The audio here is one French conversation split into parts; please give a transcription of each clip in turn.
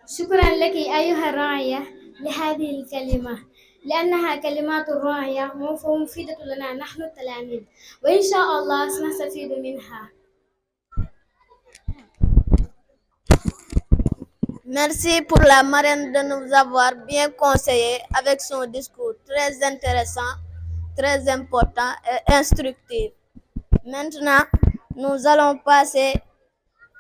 شكرا لك أيها الراعية لهذه الكلمة لأنها كلمات راعية ومفيدة لنا نحن التلاميذ وإن شاء الله سنستفيد منها. Merci pour la marraine de nous avoir bien conseillé avec son discours très intéressant, très important et instructif. Maintenant, nous allons passer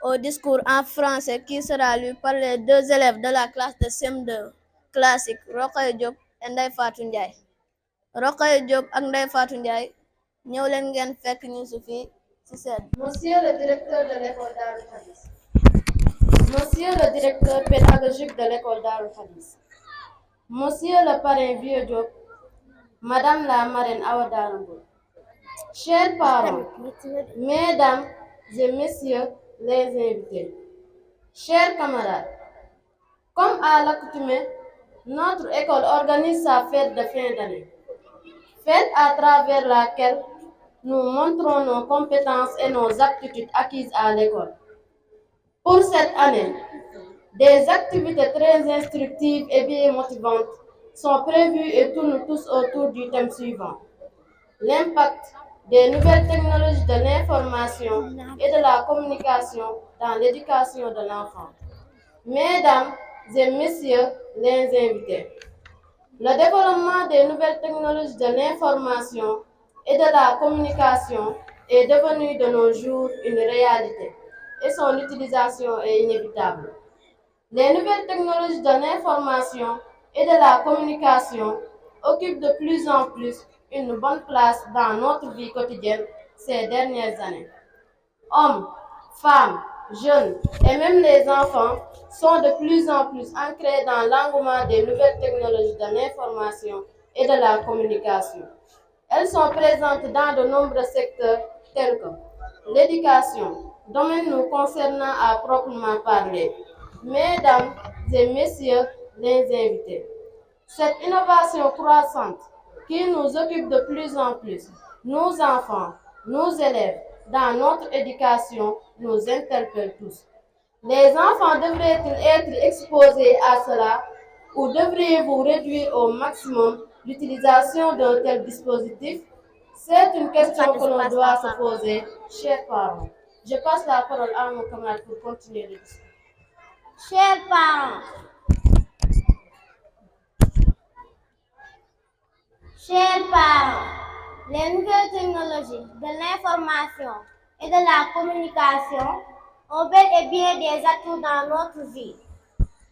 au discours en français qui sera lu par les deux élèves de la classe de CM2 classique, Rokhaya Diop et Ndeye Fatou Ndiaye. Rokhaya Diop ak Ndeye Fatou Ndiaye, ñëw leen ngeen fekk ñu si fii si seen. Monsieur le directeur de l'école Darou Hadis. Monsieur le directeur pédagogique de l'école Darou Hadis. Monsieur le parrain Vieux Diop, Madame la marraine Awa Darou. Chers parents, mesdames et messieurs les invités, chers camarades, comme à l'accoutumée, notre école organise sa fête de fin d'année. Fête à travers laquelle nous montrons nos compétences et nos aptitudes acquises à l'école. Pour cette année, des activités très instructives et bien motivantes sont prévues et tournent tous autour du thème suivant: l'impact des nouvelles technologies de l'information et de la communication dans l'éducation de l'enfant. Mesdames et messieurs les invités, le développement des nouvelles technologies de l'information et de la communication est devenu de nos jours une réalité et son utilisation est inévitable. Les nouvelles technologies de l'information et de la communication occupent de plus en plus une bonne place dans notre vie quotidienne ces dernières années. Hommes, femmes, jeunes et même les enfants sont de plus en plus ancrés dans l'engouement des nouvelles technologies de l'information et de la communication. Elles sont présentes dans de nombreux secteurs tels que l'éducation, domaine nous concernant à proprement parler. Mesdames et messieurs les invités, cette innovation croissante qui nous occupe de plus en plus, nos enfants, nos élèves, dans notre éducation, nous interpelle tous. Les enfants devraient-ils être exposés à cela ou devriez-vous réduire au maximum l'utilisation d'un tel dispositif? C'est une question que l'on doit se poser, chers parents. Je passe la parole à mon camarade pour continuer le discours. Chers parents, les nouvelles technologies de l'information et de la communication ont bel et bien des atouts dans notre vie.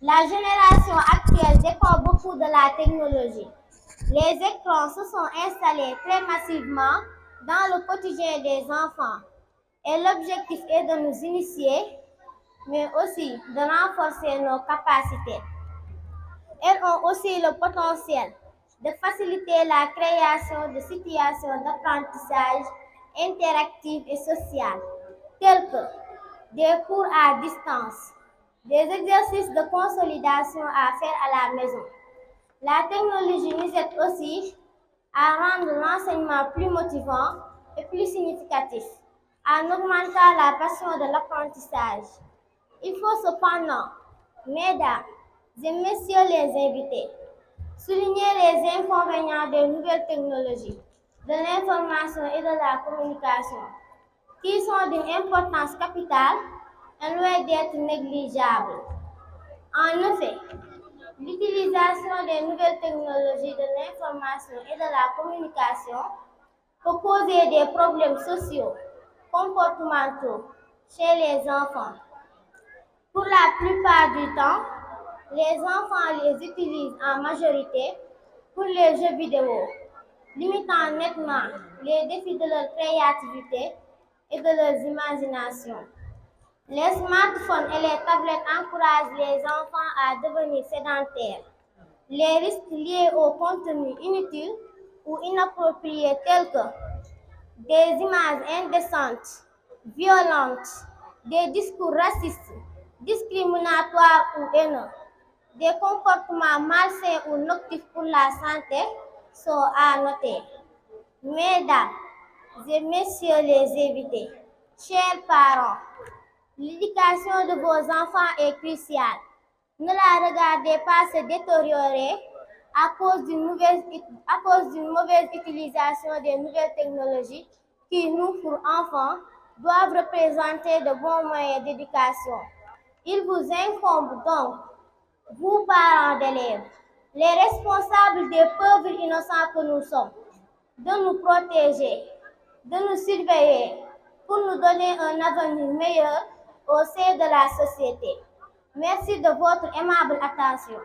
La génération actuelle dépend beaucoup de la technologie. Les écrans se sont installés très massivement dans le quotidien des enfants et l'objectif est de nous initier, mais aussi de renforcer nos capacités. Elles ont aussi le potentiel de faciliter la création de situations d'apprentissage interactives et sociales, telles que des cours à distance, des exercices de consolidation à faire à la maison. La technologie nous aide aussi à rendre l'enseignement plus motivant et plus significatif, en augmentant la passion de l'apprentissage. Il faut cependant, mesdames et messieurs les invités, souligner les inconvénients des nouvelles technologies, de l'information et de la communication, qui sont d'une importance capitale et loin d'être négligeables. En effet, l'utilisation des nouvelles technologies de l'information et de la communication peut causer des problèmes sociaux, comportementaux chez les enfants. Pour la plupart du temps, les enfants les utilisent en majorité pour les jeux vidéo, limitant nettement les défis de leur créativité et de leur imagination. Les smartphones et les tablettes encouragent les enfants à devenir sédentaires. Les risques liés au contenu inutile ou inapproprié tels que des images indécentes, violentes, des discours racistes, discriminatoires ou haineux, des comportements malsains ou nocifs pour la santé sont à noter. Mesdames et messieurs les invités, chers parents, l'éducation de vos enfants est cruciale. Ne la regardez pas se détériorer à cause d'une mauvaise utilisation des nouvelles technologies qui, nous, pour enfants, doivent représenter de bons moyens d'éducation. Il vous incombe donc, vous parents d'élèves, les responsables des pauvres innocents que nous sommes, de nous protéger, de nous surveiller pour nous donner un avenir meilleur au sein de la société. Merci de votre aimable attention.